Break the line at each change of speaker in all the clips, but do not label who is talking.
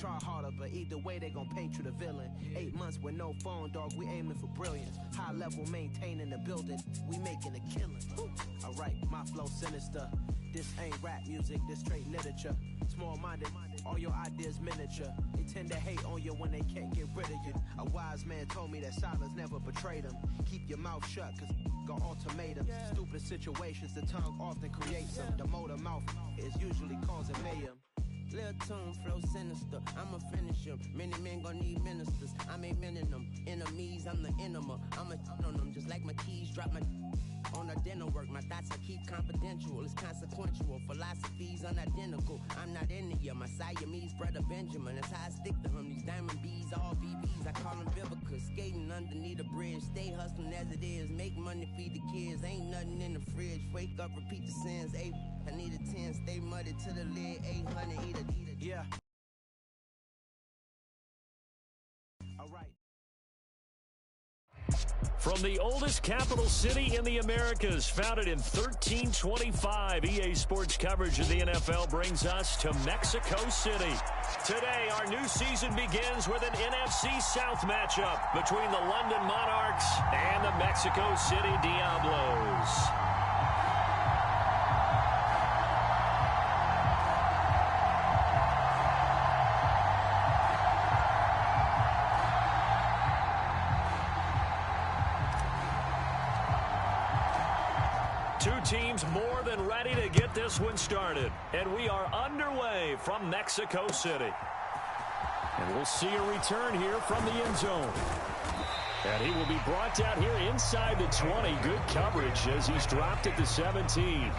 try harder, but either way they gon' paint you the villain. 8 months with no phone, dog, we aiming for brilliance. High level maintaining the building, we making a killing. Alright, my flow sinister. This ain't rap music, this straight literature. Small-minded, all your ideas miniature. They tend to hate on you when they can't get rid of you. A wise man told me that silence never betrayed him. Keep your mouth shut, cause got ultimatums. Stupid situations, the tongue often creates them. The motor mouth is usually causing mayhem.
Lil' tune, flow sinister, I'ma finish him. Many men gon' need ministers, I'm aiming them. Enemies, I'm the enema, I'ma on them. Just like my keys, drop my on the dinner work. My thoughts I keep confidential, it's consequential. Philosophies unidentical, I'm not in the year. My Siamese brother Benjamin, that's how I stick to him. These diamond bees, all BBs, I call them Vivica. Skating underneath the bridge, stay hustling as it is. Make money, feed the kids, ain't nothing in the fridge. Wake up, repeat the sins, I need a 10, stay muddy to the lid, 800, eat it.
Yeah. All right.
From the oldest capital city in the Americas, founded in 1325, EA Sports coverage of the NFL brings us to Mexico City. Today, our new season begins with an NFC South matchup between the London Monarchs and the Mexico City Diablos. Two teams more than ready to get this one started. And we are underway from Mexico City. And we'll see a return here from the end zone. And he will be brought down here inside the 20. Good coverage as he's dropped at the 17.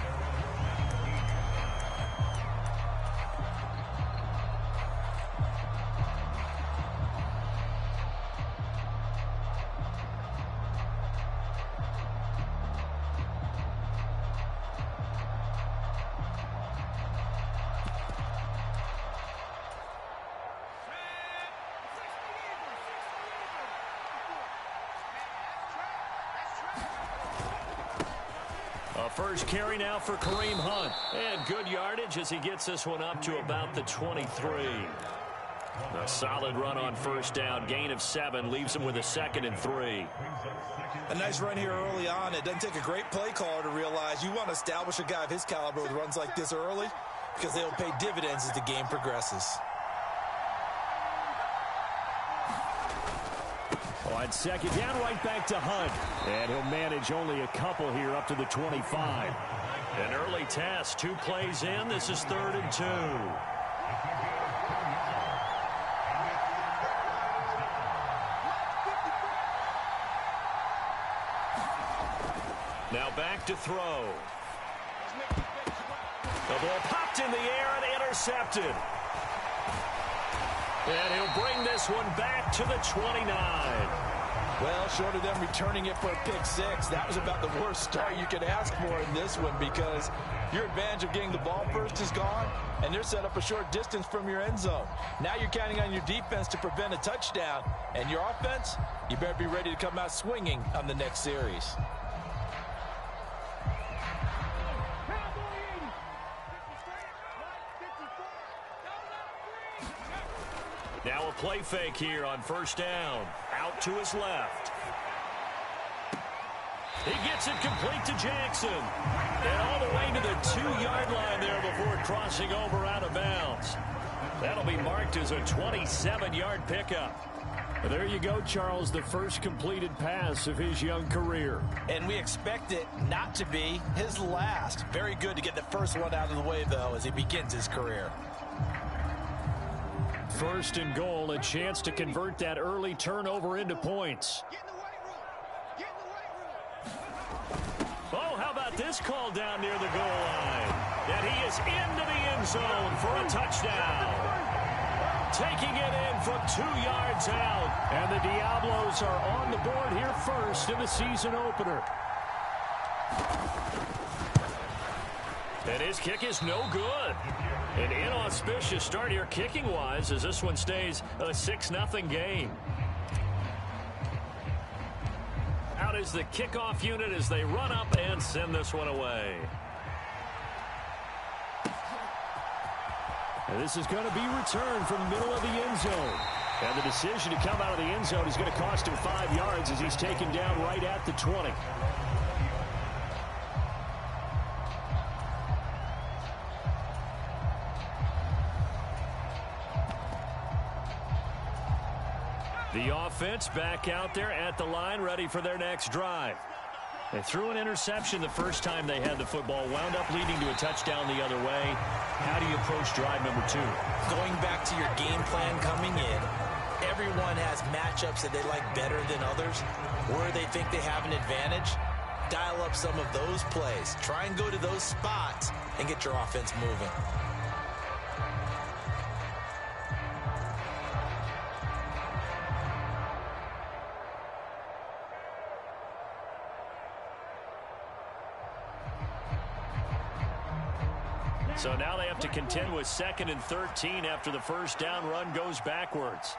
First carry now for Kareem Hunt. And good yardage as he gets this one up to about the 23. A solid run on first down. Gain of 7 leaves him with a 2nd and 3.
A nice run here early on. It doesn't take a great play caller to realize you want to establish a guy of his caliber with runs like this early because they'll pay dividends as the game progresses.
On second down, right back to Hunt. And he'll manage only a couple here up to the 25. An early test, 2 plays in. This is 3rd and 2. Now back to throw. The ball popped in the air and intercepted. And he'll bring this one back to the 29.
Well, short of them returning it for a pick 6, that was about the worst start you could ask for in this one because your advantage of getting the ball first is gone, and they're set up a short distance from your end zone. Now you're counting on your defense to prevent a touchdown, and your offense, you better be ready to come out swinging on the next series.
Now a play fake here on first down. Out to his left. He gets it complete to Jackson. And all the way to the 2-yard line there before crossing over out of bounds. That'll be marked as a 27-yard pickup. There you go, Charles, the first completed pass of his young career.
And we expect it not to be his last. Very good to get the first one out of the way, though, as he begins his career.
First and goal, a chance to convert that early turnover into points. Oh, how about this call down near the goal line? And he is into the end zone for a touchdown. Taking it in from 2 yards out. And the Diablos are on the board here first in the season opener. And his kick is no good. An inauspicious start here kicking-wise as this one stays a 6-0 game. Out is the kickoff unit as they run up and send this one away. And this is going to be returned from middle of the end zone. And the decision to come out of the end zone is going to cost him 5 yards as he's taken down right at the 20. The offense back out there at the line, ready for their next drive. They threw an interception the first time they had the football, wound up leading to a touchdown the other way. How do you approach drive number 2?
Going back to your game plan coming in, everyone has matchups that they like better than others. Where they think they have an advantage, dial up some of those plays. Try and go to those spots and get your offense moving.
So now they have to contend with 2nd and 13 after the first down run goes backwards.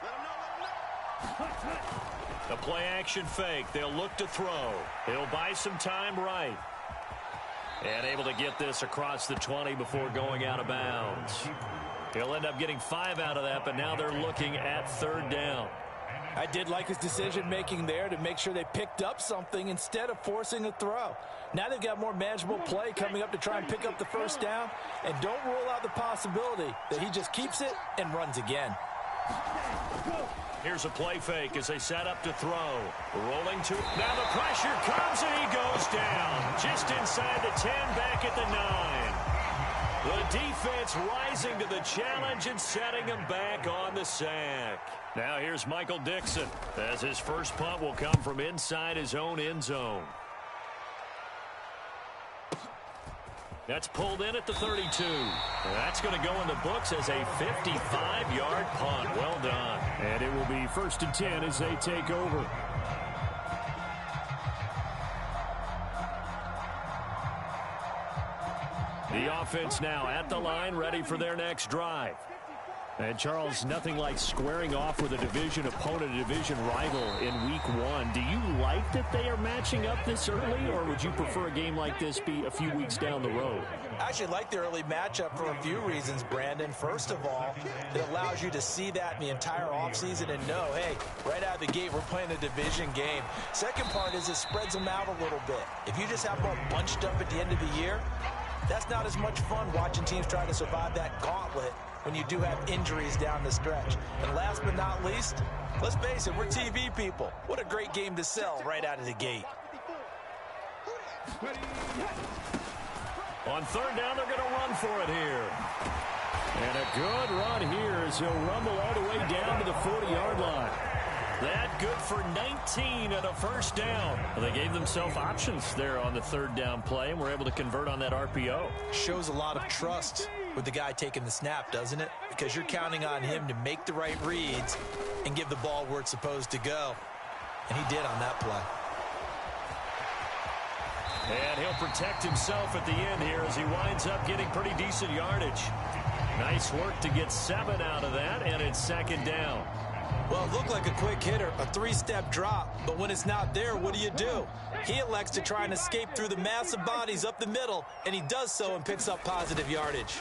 The play action fake. They'll look to throw. He'll buy some time right. And able to get this across the 20 before going out of bounds. He'll end up getting 5 out of that, but now they're looking at 3rd down.
I did like his decision-making there to make sure they picked up something instead of forcing a throw. Now they've got more manageable play coming up to try and pick up the first down, and don't rule out the possibility that he just keeps it and runs again.
Here's a play fake as they set up to throw. Rolling to... Now the pressure comes and he goes down. Just inside the 10, back at the 9. The defense rising to the challenge and setting him back on the sack. Now here's Michael Dixon as his first punt will come from inside his own end zone. That's pulled in at the 32. That's going to go in the books as a 55-yard punt. Well done. And it will be 1st and 10 as they take over. The offense now at the line, ready for their next drive. And, Charles, nothing like squaring off with a division opponent, a division rival in week 1. Do you like that they are matching up this early, or would you prefer a game like this be a few weeks down the road?
I actually like the early matchup for a few reasons, Brandon. First of all, it allows you to see that in the entire offseason and know, hey, right out of the gate, we're playing a division game. Second part is it spreads them out a little bit. If you just have them all bunched up at the end of the year, that's not as much fun watching teams try to survive that gauntlet when you do have injuries down the stretch. And last but not least, let's face it, we're TV people. What a great game to sell right out of the gate.
On 3rd down, they're going to run for it here. And a good run here as he'll rumble all the way down to the 40-yard line. That good for 19 and a first down. Well, they gave themselves options there on the 3rd down play and were able to convert on that RPO.
Shows a lot of trust with the guy taking the snap, doesn't it? Because you're counting on him to make the right reads and give the ball where it's supposed to go. And he did on that play.
And he'll protect himself at the end here as he winds up getting pretty decent yardage. Nice work to get 7 out of that, and it's 2nd down.
Well, it looked like a quick hitter, a 3-step drop, but when it's not there, what do? He elects to try and escape through the massive bodies up the middle, and he does so and picks up positive yardage.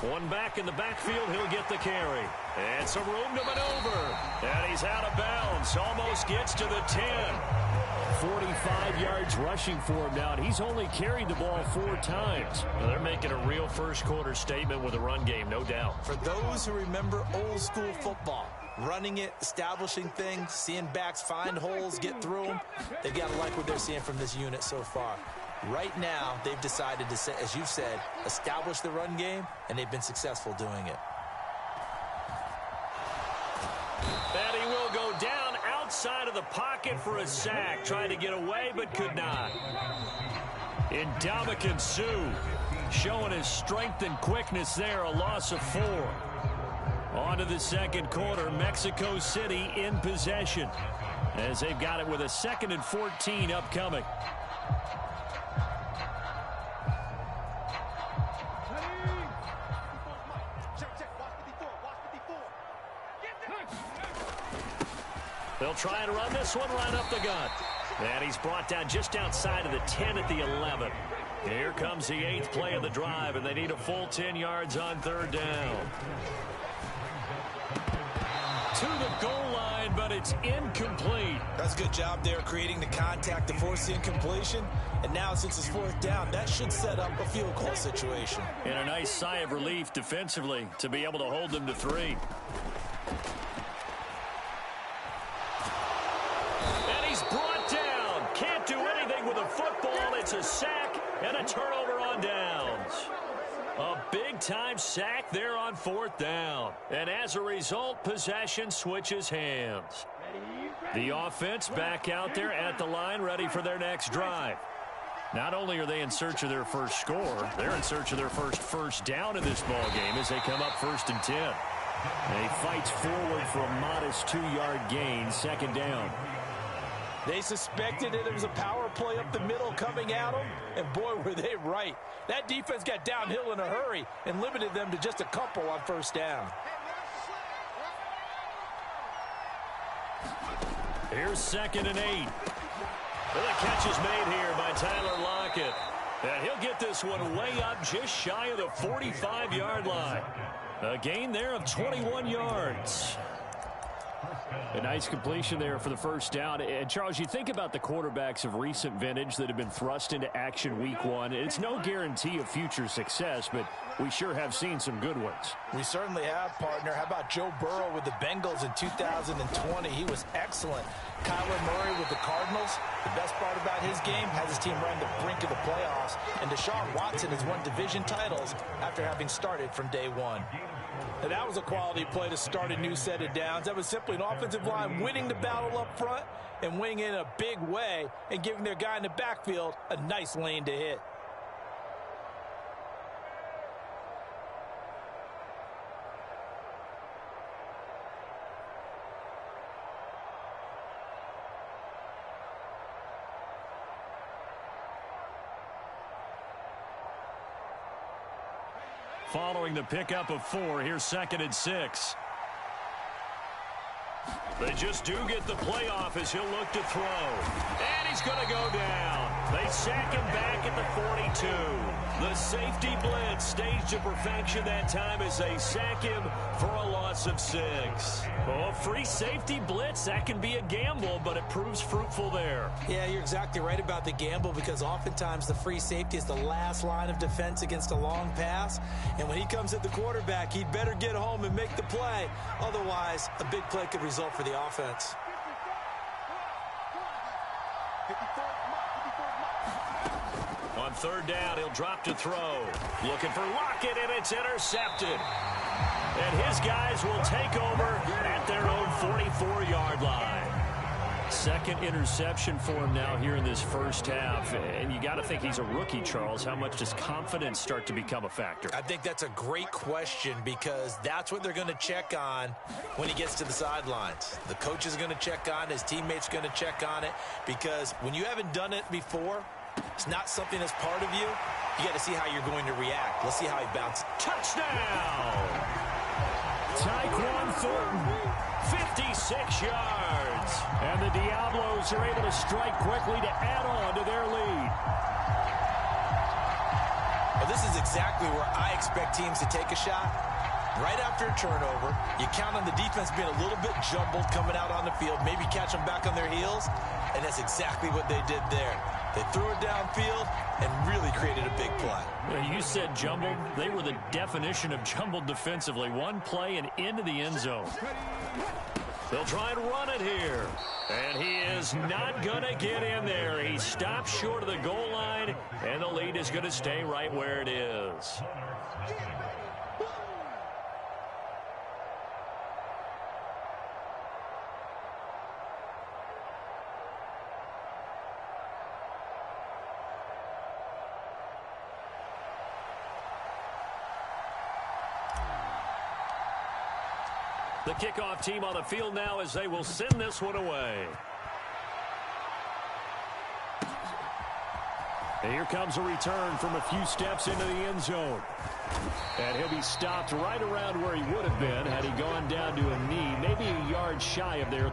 One back in the backfield, he'll get the carry. And some room to maneuver. And he's out of bounds, almost gets to the 10. 45 yards rushing for him now, and he's only carried the ball 4 times. Well, they're making a real first-quarter statement with a run game, no doubt.
For those who remember old-school football, running it, establishing things, seeing backs find holes, get through them, they've got to like what they're seeing from this unit so far. Right now, they've decided to, as you said, establish the run game, and they've been successful doing it.
And he will go down outside of the pocket for a sack. Tried to get away, but could not. Ndamukong Suh showing his strength and quickness there, a loss of 4. On to the 2nd quarter, Mexico City in possession as they've got it with a 2nd and 14 upcoming. They'll try and run this one right up the gut. And he's brought down just outside of the 10 at the 11. Here comes the 8th play of the drive, and they need a full 10 yards on 3rd down. To the goal line, but it's incomplete.
That's a good job there creating the contact to force the incompletion. And now since it's 4th down, that should set up a field goal situation.
And a nice sigh of relief defensively to be able to hold them to 3. And he's brought down. Can't do anything with a football. It's a sack and a turnover on downs. A big-time sack there on 4th down. And as a result, possession switches hands. The offense back out there at the line, ready for their next drive. Not only are they in search of their first score, they're in search of their first down in this ball game as they come up 1st and 10. And he fights forward for a modest 2-yard gain, 2nd down.
They suspected it was a power play up the middle coming at them, and boy, were they right. That defense got downhill in a hurry and limited them to just a couple on 1st down.
Here's 2nd and 8. Well, the catch is made here by Tyler Lockett. And he'll get this one way up just shy of the 45-yard line. A gain there of 21 yards. A nice completion there for the 1st down. And, Charles, you think about the quarterbacks of recent vintage that have been thrust into action week 1. It's no guarantee of future success, but we sure have seen some good ones.
We certainly have, partner. How about Joe Burrow with the Bengals in 2020? He was excellent. Kyler Murray with the Cardinals. The best part about his game has his team right on the brink of the playoffs. And Deshaun Watson has won division titles after having started from day 1. And that was a quality play to start a new set of downs. That was simply an offensive line winning the battle up front and winning in a big way and giving their guy in the backfield a nice lane to hit.
Following the pickup of 4, here's 2nd and 6. They just do get the playoff as he'll look to throw. And he's going to go down. They sack him back at the 42. The safety blitz staged to perfection that time as they sack him for a loss of 6. Oh, free safety blitz, that can be a gamble, but it proves fruitful there.
Yeah, you're exactly right about the gamble because oftentimes the free safety is the last line of defense against a long pass. And when he comes at the quarterback, he'd better get home and make the play. Otherwise, a big play could result for the offense.
On 3rd down, he'll drop to throw. Looking for Lockett, and it's intercepted. And his guys will take over at their own 44-yard line. 2nd interception for him now here in this 1st half. And you got to think he's a rookie, Charles. How much does confidence start to become a factor?
I think that's a great question because that's what they're going to check on when he gets to the sidelines. The coach is going to check on it. His teammates are going to check on it because when you haven't done it before, it's not something that's part of you. You got to see how you're going to react. Let's see how he bounces.
Touchdown! Tyquan Thornton, 56 yards. And the Diablos are able to strike quickly to add on to their lead.
Well, this is exactly where I expect teams to take a shot. Right after a turnover, you count on the defense being a little bit jumbled coming out on the field, maybe catch them back on their heels, and that's exactly what they did there. They threw it downfield and really created a big play.
Well, you said jumbled. They were the definition of jumbled defensively. One play and into the end zone. They'll try and run it here. And he is not going to get in there. He stops short of the goal line, and the lead is going to stay right where it is. The kickoff team on the field now as they will send this one away. And here comes a return from a few steps into the end zone. And he'll be stopped right around where he would have been had he gone down to a knee, maybe a yard shy of there.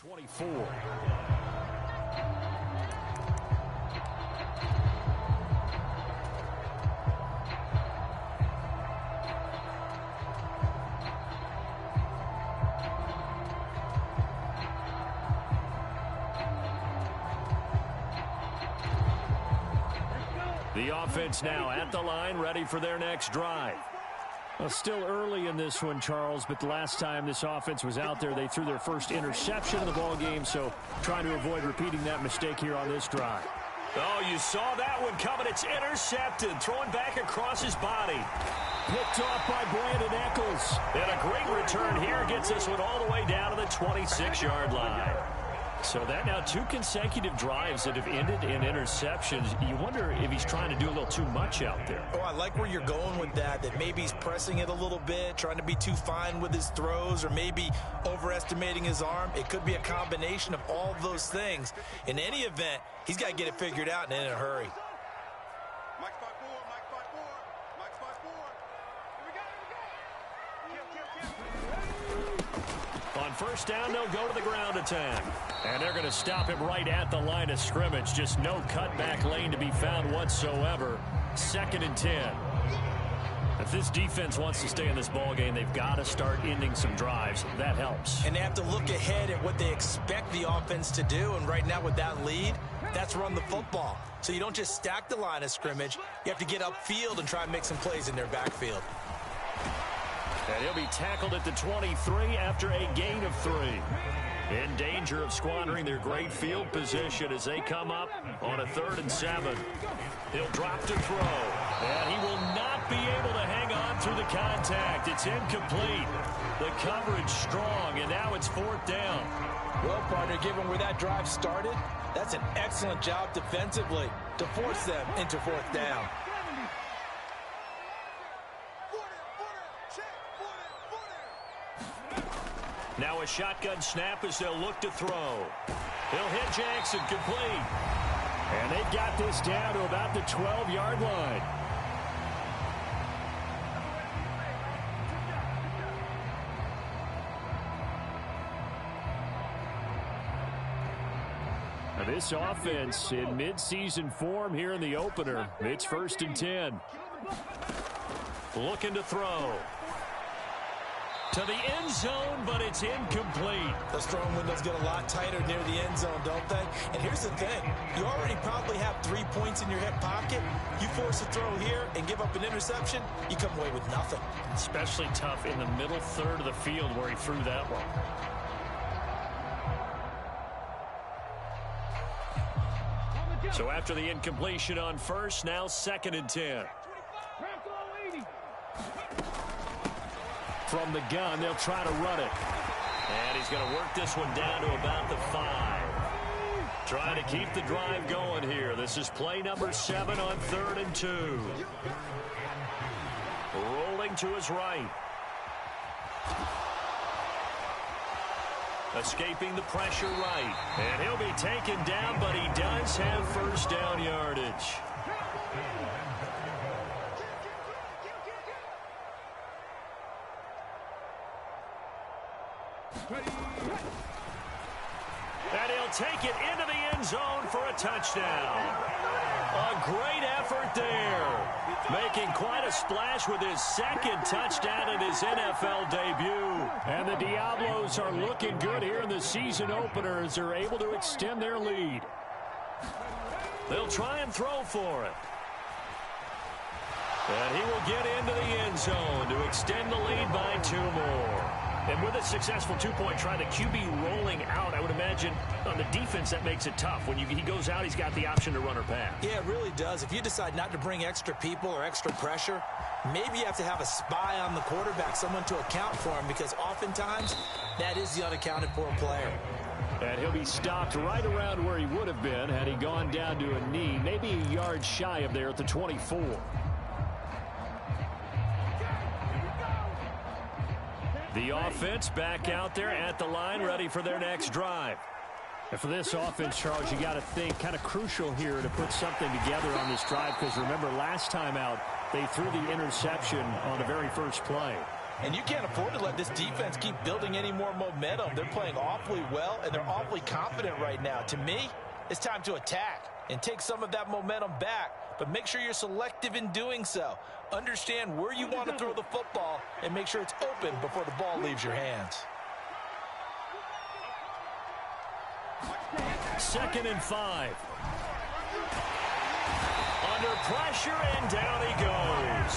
24. The offense now at the line, ready for their next drive. Well, still early in this one, Charles, but the last time this offense was out there, they threw their first interception of the ball game, so trying to avoid repeating that mistake here on this drive. Oh, you saw that one coming. It's intercepted, throwing back across his body. Picked off by Brandon Eccles. And a great return here gets this one all the way down to the 26-yard line. So that now 2 consecutive drives that have ended in interceptions. You wonder if he's trying to do a little too much out there.
Oh, I like where you're going with that maybe he's pressing it a little bit, trying to be too fine with his throws, or maybe overestimating his arm. It could be a combination of all of those things. In any event, he's got to get it figured out and in a hurry.
On first down, they'll go to the ground attack. And they're going to stop him right at the line of scrimmage. Just no cutback lane to be found whatsoever. 2nd and 10. If this defense wants to stay in this ball game, they've got to start ending some drives. That helps.
And they have to look ahead at what they expect the offense to do. And right now with that lead, that's run the football. So you don't just stack the line of scrimmage. You have to get upfield and try and make some plays in their backfield.
And he'll be tackled at the 23 after a gain of 3. In danger of squandering their great field position as they come up on a 3rd and 7. He'll drop to throw. And he will not be able to hang on through the contact. It's incomplete. The coverage strong, and now it's 4th down.
Well, partner, given where that drive started, that's an excellent job defensively to force them into 4th down.
Now a shotgun snap as they'll look to throw. He'll hit Jackson, complete. And they've got this down to about the 12-yard line. Now this offense in midseason form here in the opener. It's 1st and 10. Looking to throw. To the end zone, but it's incomplete.
Those throwing windows get a lot tighter near the end zone, don't they? And here's the thing. You already probably have 3 points in your hip pocket. You force a throw here and give up an interception, you come away with nothing.
Especially tough in the middle 3rd of the field where he threw that one. So after the incompletion on first, now 2nd and 10. From the gun, they'll try to run it. And he's going to work this one down to about the 5. Trying to keep the drive going here. This is play number 7 on 3rd and 2. Rolling to his right. Escaping the pressure right. And he'll be taken down, but he does have first down yardage. And he'll take it into the end zone for a touchdown. A great effort there. Making quite a splash with his 2nd touchdown in his NFL debut. And the Diablos are looking good here in the season opener as they're able to extend their lead. They'll try and throw for it. And he will get into the end zone to extend the lead by 2 more. And with a successful 2-point try, the QB rolling out, I would imagine on the defense that makes it tough. When he goes out, he's got the option to run or pass.
Yeah, it really does. If you decide not to bring extra people or extra pressure, maybe you have to have a spy on the quarterback, someone to account for him, because oftentimes that is the unaccounted for player.
And he'll be stopped right around where he would have been had he gone down to a knee, maybe a yard shy of there at the 24. The offense back out there at the line, ready for their next drive. And for this offense, Charles, you got to think kind of crucial here to put something together on this drive, because remember last time out, they threw the interception on the very first play.
And you can't afford to let this defense keep building any more momentum. They're playing awfully well, and they're awfully confident right now. To me, it's time to attack and take some of that momentum back, but make sure you're selective in doing so. Understand where you want to throw the football and make sure it's open before the ball leaves your hands.
2nd and 5. Under pressure, and down he goes.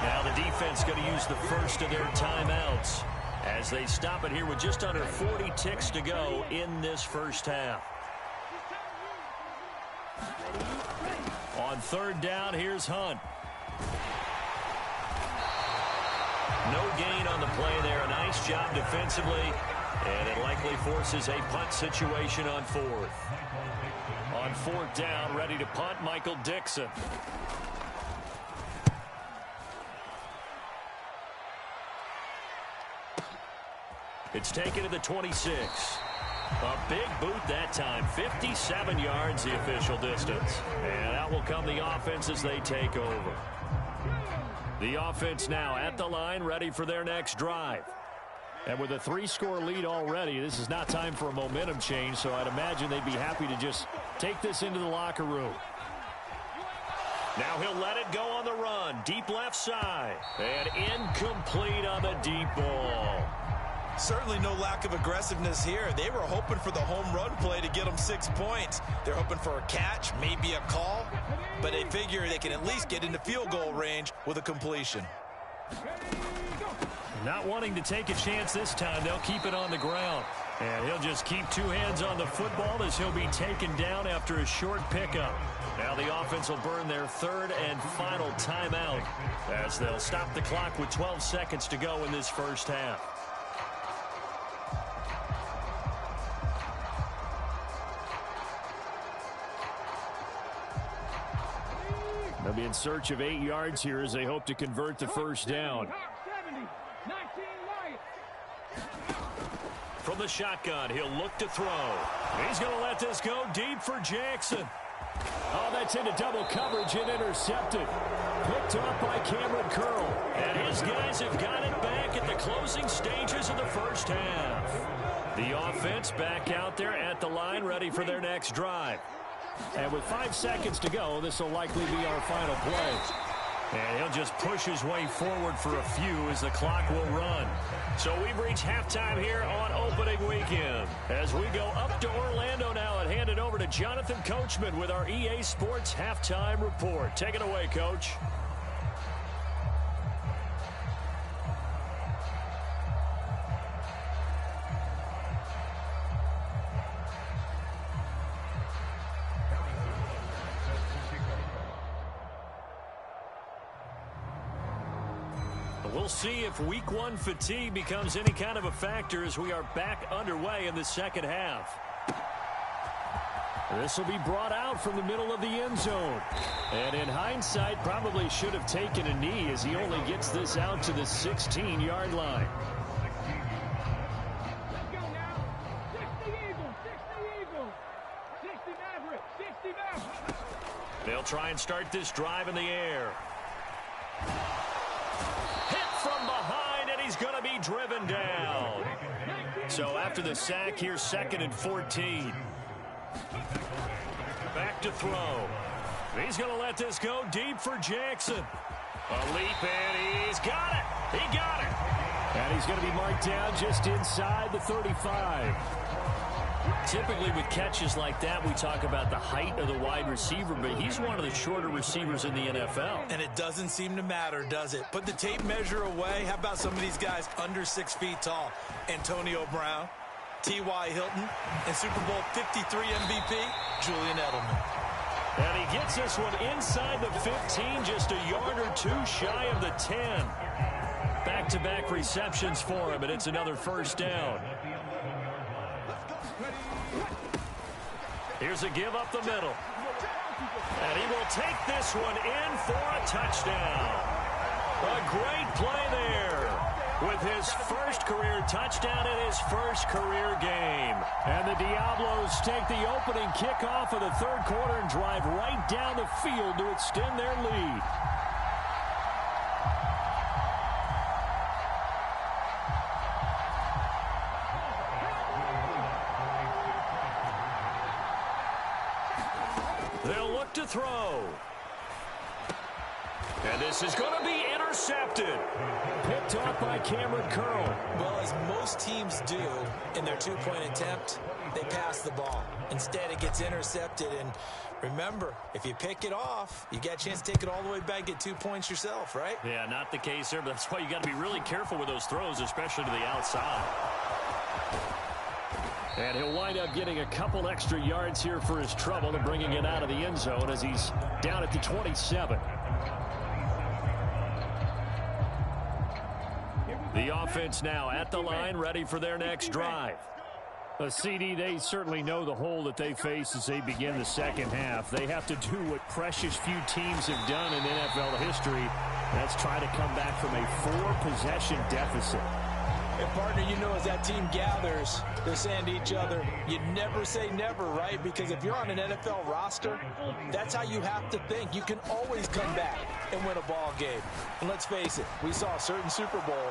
Now the defense going to use the first of their timeouts as they stop it here with just under 40 ticks to go in this first half. On 3rd down, here's Hunt. No gain on the play there. A nice job defensively, and it likely forces a punt situation on 4th. On 4th down, ready to punt, Michael Dixon. It's taken to the 26. A big boot that time. 57 yards the official distance. And out will come the offense as they take over. The offense now at the line, ready for their next drive. And with a 3-score lead already, this is not time for a momentum change, so I'd imagine they'd be happy to just take this into the locker room. Now he'll let it go on the run. Deep left side. And incomplete on the deep ball.
Certainly no lack of aggressiveness here. They were hoping for the home run play to get them 6 points. They're hoping for a catch, maybe a call, but they figure they can at least get into field goal range with a completion.
Not wanting to take a chance this time, they'll keep it on the ground. And he'll just keep 2 hands on the football as he'll be taken down after a short pickup. Now the offense will burn their 3rd and final timeout as they'll stop the clock with 12 seconds to go in this first half. They'll be in search of 8 yards here as they hope to convert the first down. From the shotgun, he'll look to throw. He's going to let this go deep for Jackson. Oh, that's into double coverage and intercepted. Picked up by Cameron Curl. And his guys have got it back at the closing stages of the first half. The offense back out there at the line, ready for their next drive. And with 5 seconds to go, this will likely be our final play. And he'll just push his way forward for a few as the clock will run. So we've reached halftime here on opening weekend. As we go up to Orlando now and hand it over to Jonathan Coachman with our EA Sports Halftime Report. Take it away, Coach. We'll see if week 1 fatigue becomes any kind of a factor as we are back underway in the second half. This will be brought out from the middle of the end zone. And in hindsight, probably should have taken a knee as he only gets this out to the 16-yard line.
Let's go now. 60 Eagles, 60 Eagles. 60 Maverick, 60 Maverick.
They'll try and start this drive in the air. From behind, and he's going to be driven down. So after the sack, here's 2nd and 14. Back to throw. He's going to let this go deep for Jackson. A leap, and he's got it. He got it. And he's going to be marked down just inside the 35. Typically with catches like that, we talk about the height of the wide receiver, but he's one of the shorter receivers in the NFL.
And it doesn't seem to matter, does it? Put the tape measure away. How about some of these guys under 6 feet tall? Antonio Brown, T.Y. Hilton, and Super Bowl 53 MVP, Julian Edelman.
And he gets this one inside the 15, just a yard or 2 shy of the 10. Back-to-back receptions for him, and it's another first down. Here's a give up the middle. And he will take this one in for a touchdown. A great play there with his first career touchdown in his first career game. And the Diablos take the opening kickoff of the 3rd quarter and drive right down the field to extend their lead. to throw. And this is going to be intercepted. Picked off by Cameron Curl.
Well, as most teams do in their two-point attempt, they pass the ball. Instead, it gets intercepted. And remember, if you pick it off, you get a chance to take it all the way back, get 2 points yourself, right?
Yeah, not the case there, but that's why you got to be really careful with those throws, especially to the outside. And he'll wind up getting a couple extra yards here for his trouble and bringing it out of the end zone as he's down at the 27. The offense now at the line, ready for their next drive. CD, they certainly know the hole that they face as they begin the second half. They have to do what precious few teams have done in NFL history. That's try to come back from a 4-possession deficit.
And, partner, you know, as that team gathers, they're saying to each other, you never say never, right? Because if you're on an NFL roster, that's how you have to think. You can always come back and win a ball game. And let's face it, we saw a certain Super Bowl,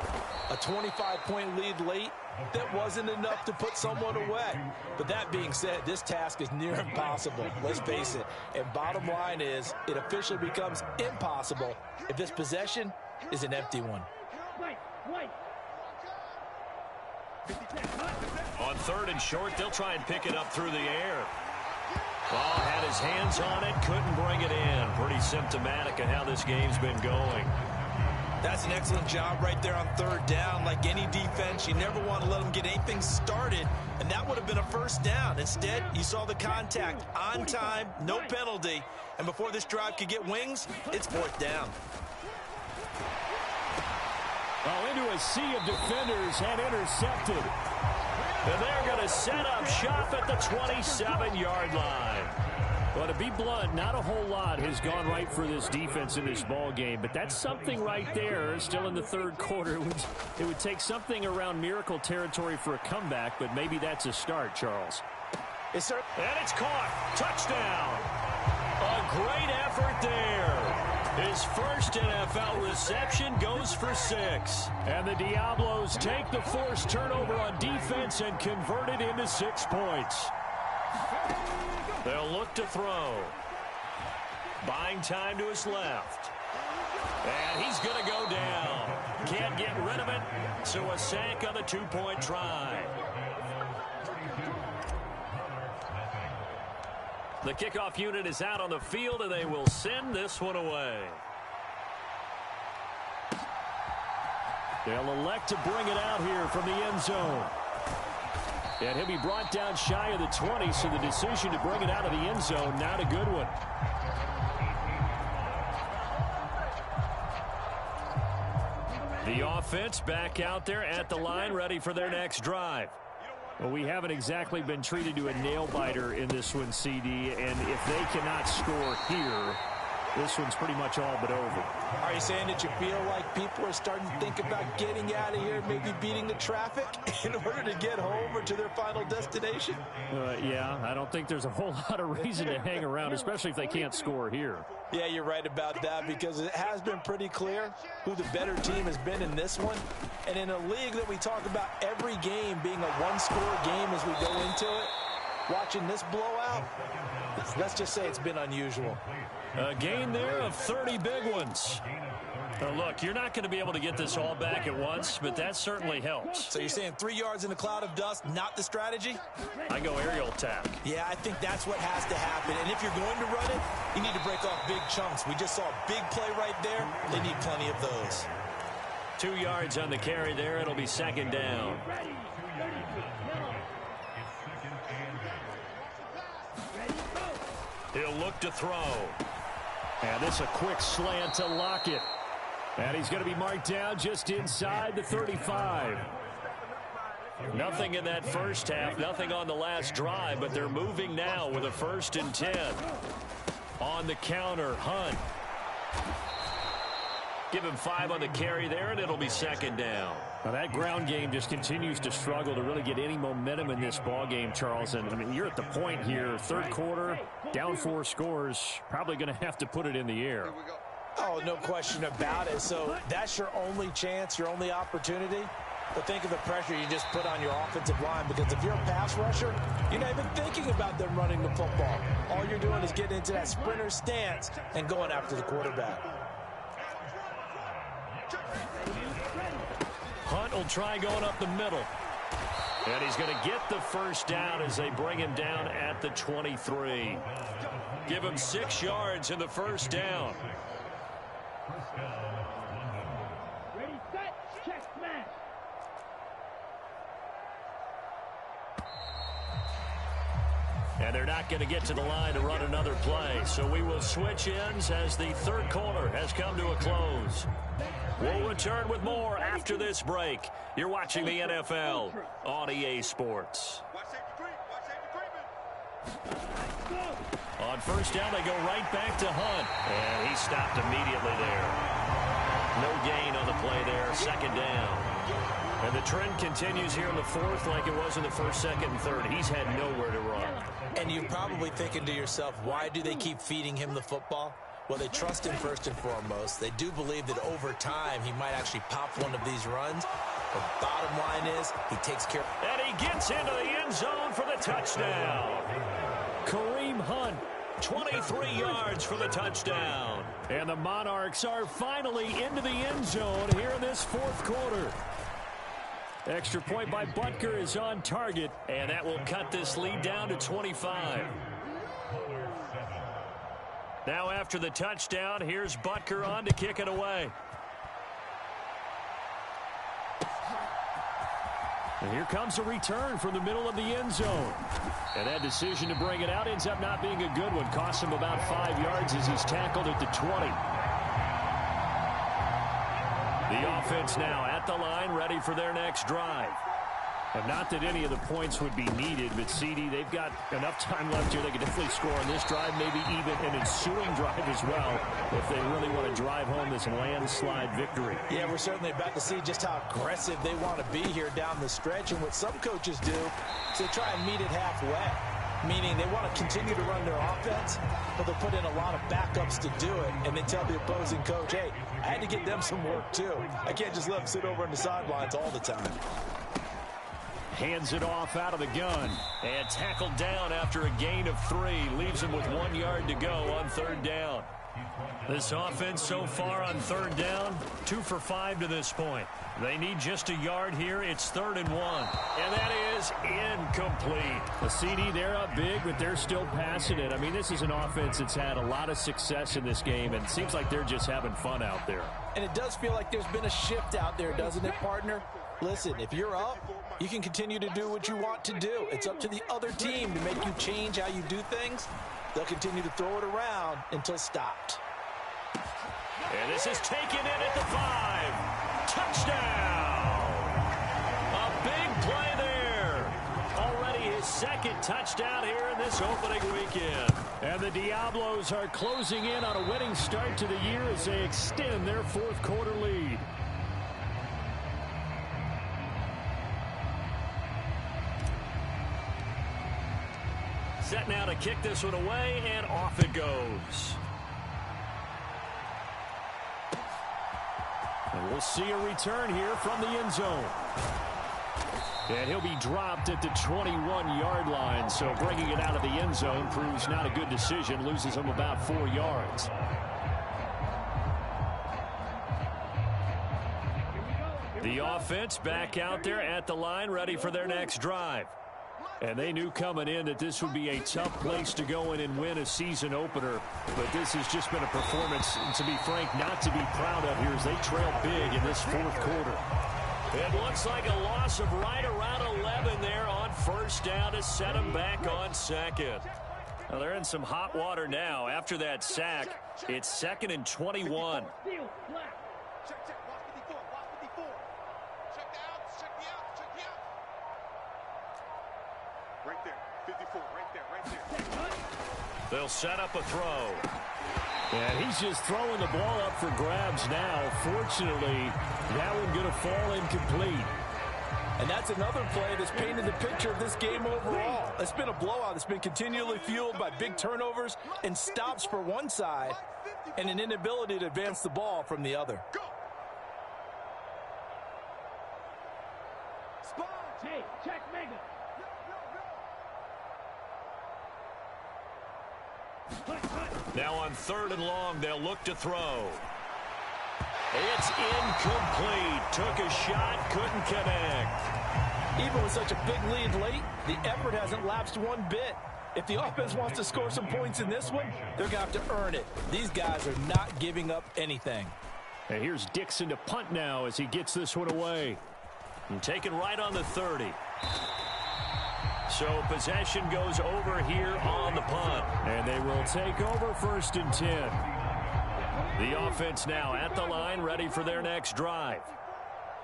a 25-point lead late, that wasn't enough to put someone away. But that being said, this task is near impossible. Let's face it. And bottom line is, it officially becomes impossible if this possession is an empty one.
On 3rd and short, they'll try and pick it up through the air. Ball had his hands on it, couldn't bring it in. Pretty symptomatic of how this game's been going.
That's an excellent job right there on 3rd down. Like any defense, you never want to let them get anything started, and that would have been a first down. Instead, you saw the contact on time, no penalty, and before this drive could get wings, it's 4th down.
Well, into a sea of defenders and intercepted. And they're going to set up shop at the 27-yard line. Well, to be blunt, not a whole lot has gone right for this defense in this ball game, but that's something right there. Still in the 3rd quarter, it would take something around miracle territory for a comeback, but maybe that's a start, Charles.
Yes, sir.
And it's caught. Touchdown. A great effort there. His first NFL reception goes for 6. And the Diablos take the forced turnover on defense and convert it into 6 points. They'll look to throw. Buying time to his left. And he's going to go down. Can't get rid of it, so a sack on the 2-point try. The kickoff unit is out on the field, and they will send this one away. They'll elect to bring it out here from the end zone. And he'll be brought down shy of the 20, so the decision to bring it out of the end zone, not a good one. The offense back out there at the line, ready for their next drive. Well, we haven't exactly been treated to a nail-biter in this one, CD, and if they cannot score here, this one's pretty much all but over.
Are you saying that you feel like people are starting to think about getting out of here, maybe beating the traffic in order to get home or to their final destination?
Yeah, I don't think there's a whole lot of reason to hang around, especially if they can't score here.
Yeah, you're right about that, because it has been pretty clear who the better team has been in this one. And in a league that we talk about every game being a one-score game as we go into it, watching this blowout, let's just say it's been unusual.
A game there of 30 big ones. Look, you're not going to be able to get this all back at once, but that certainly helps.
So you're saying 3 yards in a cloud of dust, not the strategy?
I go aerial attack.
Yeah, I think that's what has to happen. And if you're going to run it, you need to break off big chunks. We just saw a big play right there. They need plenty of those.
2 yards on the carry there. It'll be 2nd down. He'll look to throw. And this a quick slant to Lockett. And he's going to be marked down just inside the 35. Nothing in that first half, nothing on the last drive, but they're moving now with a 1st and 10. On the counter, Hunt. Give him 5 on the carry there, and it'll be 2nd down. Now that ground game just continues to struggle to really get any momentum in this ball game, Charles. And I mean, you're at the point here, 3rd quarter, down 4 scores, probably going to have to put it in the air.
Oh, no question about it. So that's your only chance, your only opportunity. But think of the pressure you just put on your offensive line, because if you're a pass rusher, you're not even thinking about them running the football. All you're doing is getting into that sprinter stance and going after the quarterback.
Hunt will try going up the middle. And he's going to get the first down as they bring him down at the 23. Give him 6 yards in the first down.
Ready, set, check, smash.
And they're not going to get to the line to run another play. So we will switch ends as the third quarter has come to a close. We'll return with more after this break. You're watching the NFL on EA Sports. On first down, they go right back to Hunt. And he stopped immediately there. No gain on the play there. Second down. And the trend continues here in the fourth like it was in the first, second, and third. He's had nowhere to run.
And you're probably thinking to yourself, why do they keep feeding him the football? Well, they trust him first and foremost. They do believe that over time he might actually pop one of these runs. The bottom line is he takes care.
And he gets into the end zone for the touchdown. Kareem Hunt, 23 yards for the touchdown. And the Monarchs are finally into the end zone here in this fourth quarter. Extra point by Butker is on target, and that will cut this lead down to 25. Now after the touchdown, here's Butker on to kick it away. And here comes a return from the middle of the end zone. And that decision to bring it out ends up not being a good one. Costs him about 5 yards as he's tackled at the 20. The offense now at the line, ready for their next drive. And not that any of the points would be needed, but CD, they've got enough time left here. They can definitely score on this drive, maybe even an ensuing drive as well, if they really want to drive home this landslide victory.
Yeah, we're certainly about to see just how aggressive they want to be here down the stretch. And what some coaches do is they try and meet it halfway, meaning they want to continue to run their offense, but they'll put in a lot of backups to do it, and then tell the opposing coach, hey, I had to get them some work too. I can't just let them sit over on the sidelines all the time.
Hands it off out of the gun. And tackled down after a gain of 3. Leaves him with 1 yard to go on third down. This offense so far on third down, 2 for 5 to this point. They need just a yard here. It's 3rd and 1. And that is incomplete. The CD, they're up big, but they're still passing it. I mean, this is an offense that's had a lot of success in this game, and it seems like they're just having fun out there.
And it does feel like there's been a shift out there, doesn't it, partner? Listen, if you're up, you can continue to do what you want to do. It's up to the other team to make you change how you do things. They'll continue to throw it around until stopped.
And this is taken in at the 5. Touchdown! A big play there. Already his second touchdown here in this opening weekend. And the Diablos are closing in on a winning start to the year as they extend their fourth quarter lead. Set now to kick this one away, and off it goes. And we'll see a return here from the end zone. And he'll be dropped at the 21-yard line, so bringing it out of the end zone proves not a good decision. Loses him about 4 yards. The offense back out there at the line, ready for their next drive. And they knew coming in that this would be a tough place to go in and win a season opener. But this has just been a performance, to be frank, not to be proud of here as they trail big in this fourth quarter. It looks like a loss of right around 11 there on first down to set them back on second. Now they're in some hot water now. After that sack, it's 2nd and 21.
Right there, 54, right there.
They'll set up a throw. And he's just throwing the ball up for grabs now. Fortunately, that one going to fall incomplete.
And that's another play that's painted the picture of this game overall. It's been a blowout. It's been continually fueled by big turnovers and stops for one side and an inability to advance the ball from the other.
Hey, check Mega.
Now on 3rd and long, they'll look to throw. It's incomplete. Took a shot, couldn't connect.
Even with such a big lead late, the effort hasn't lapsed one bit. If the offense wants to score some points in this one, they're going to have to earn it. These guys are not giving up anything.
And here's Dixon to punt now as he gets this one away. And taken right on the 30. So possession goes over here on the punt. And they will take over 1st and 10. The offense now at the line, ready for their next drive.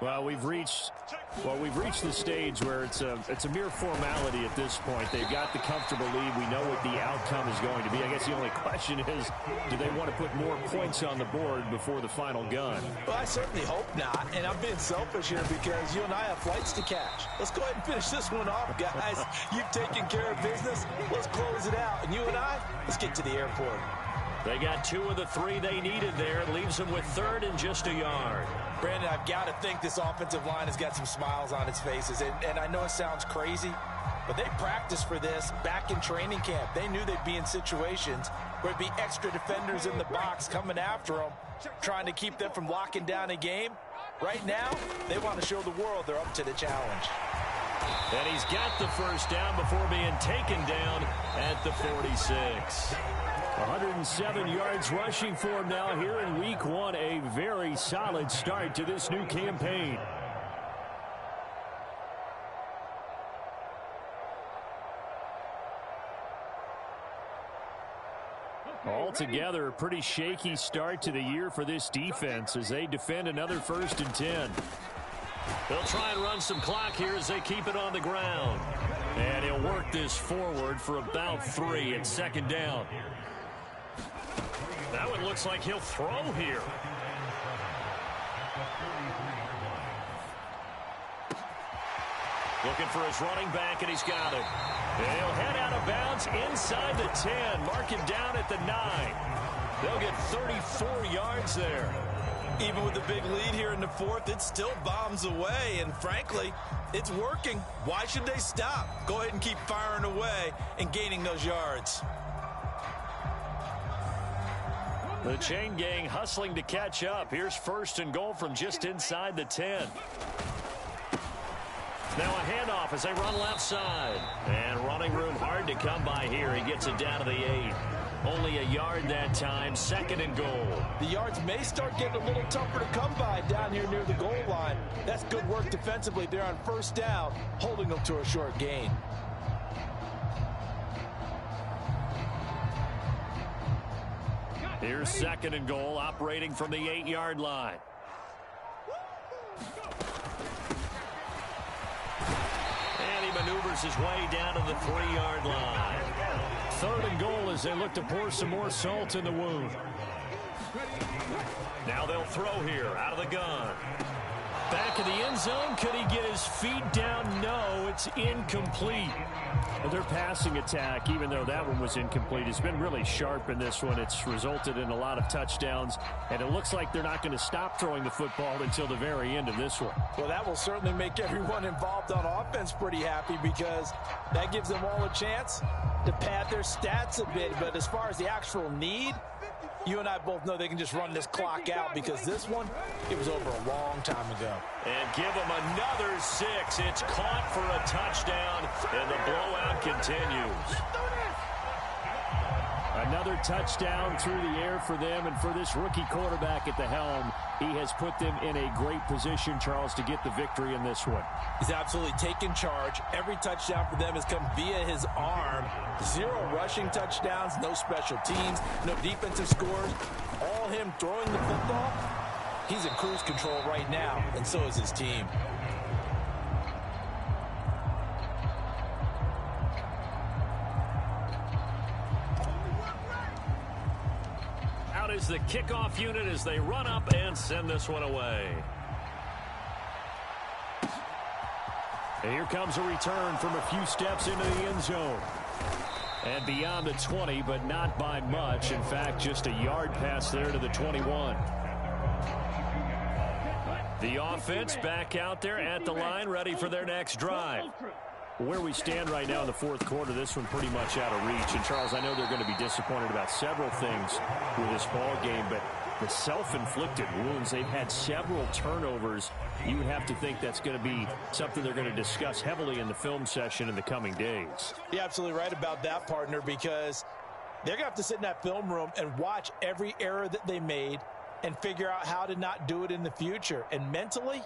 Well, we've reached the stage where it's a mere formality at this point. They've got the comfortable lead. We know what the outcome is going to be. I guess the only question is, do they want to put more points on the board before the final gun?
Well, I certainly hope not. And I'm being selfish here because you and I have flights to catch. Let's go ahead and finish this one off, guys. You've taken care of business. Let's close it out. And you and I, let's get to the airport.
They got 2 of the 3 they needed there. It leaves them with 3rd and just a yard.
Brandon, I've got to think this offensive line has got some smiles on its faces. And I know it sounds crazy, but they practiced for this back in training camp. They knew they'd be in situations where it'd be extra defenders in the box coming after them, trying to keep them from locking down a game. Right now, they want to show the world they're up to the challenge.
And he's got the 1st down before being taken down at the 46. 107 yards rushing for him now here in week 1. A very solid start to this new campaign. Altogether, a pretty shaky start to the year for this defense as they defend another 1st and 10. They'll try and run some clock here as they keep it on the ground. And he'll work this forward for about 3 at 2nd down. That one looks like he'll throw here. Looking for his running back, and he's got it. And he'll head out of bounds inside the 10. Mark him down at the 9. They'll get 34 yards there.
Even with the big lead here in the 4th, it still bombs away. And frankly, it's working. Why should they stop? Go ahead and keep firing away and gaining those yards.
The chain gang hustling to catch up. Here's 1st and goal from just inside the 10. Now a handoff as they run left side. And running room hard to come by here. He gets it down to the 8. Only a yard that time. 2nd and goal.
The yards may start getting a little tougher to come by down here near the goal line. That's good work defensively there on 1st down, holding them to a short gain.
Here's 2nd and goal, operating from the 8-yard line. And he maneuvers his way down to the 3-yard line. 3rd and goal as they look to pour some more salt in the wound. Now they'll throw here out of the gun. Back in the end zone. Could he get his feet down? No, it's incomplete. Their passing attack, even though that one was incomplete, has been really sharp in this one. It's resulted in a lot of touchdowns, and it looks like they're not going to stop throwing the football until the very end of this one.
Well, that will certainly make everyone involved on offense pretty happy because that gives them all a chance to pad their stats a bit. But as far as the actual need, you and I both know they can just run this clock out because this one, it was over a long time ago.
And give them another 6. It's caught for a touchdown, and the blowout continues. Another touchdown through the air for them, and for this rookie quarterback at the helm, he has put them in a great position, Charles, to get the victory in this one.
He's absolutely taken charge. Every touchdown for them has come via his arm. 0 rushing touchdowns, no special teams, no defensive scores. All him throwing the football. He's in cruise control right now, and so is his team.
Out is the kickoff unit as they run up and send this one away. And here comes a return from a few steps into the end zone. And beyond the 20, but not by much. In fact, just a yard pass there to the 21. The offense back out there at the line, ready for their next drive. Where we stand right now in the fourth quarter, this one pretty much out of reach. And, Charles, I know they're going to be disappointed about several things with this ball game, but the self-inflicted wounds, they've had several turnovers. You would have to think that's going to be something they're going to discuss heavily in the film session in the coming days.
You're absolutely right about that, partner, because they're going to have to sit in that film room and watch every error that they made and figure out how to not do it in the future. And mentally,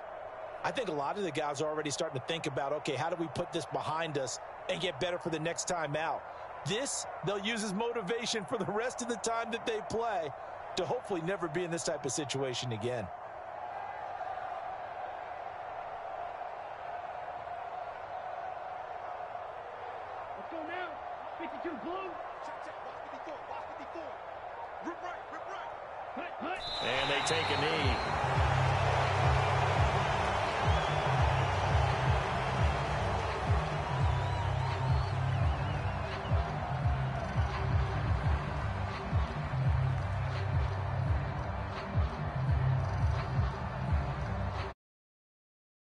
I think a lot of the guys are already starting to think about, okay, how do we put this behind us and get better for the next time out? This, they'll use as motivation for the rest of the time that they play to hopefully never be in this type of situation again.
Let's go now. 52 blue.
Check, check. Watch 54. Rip right.
Hut, hut.
And they take a knee.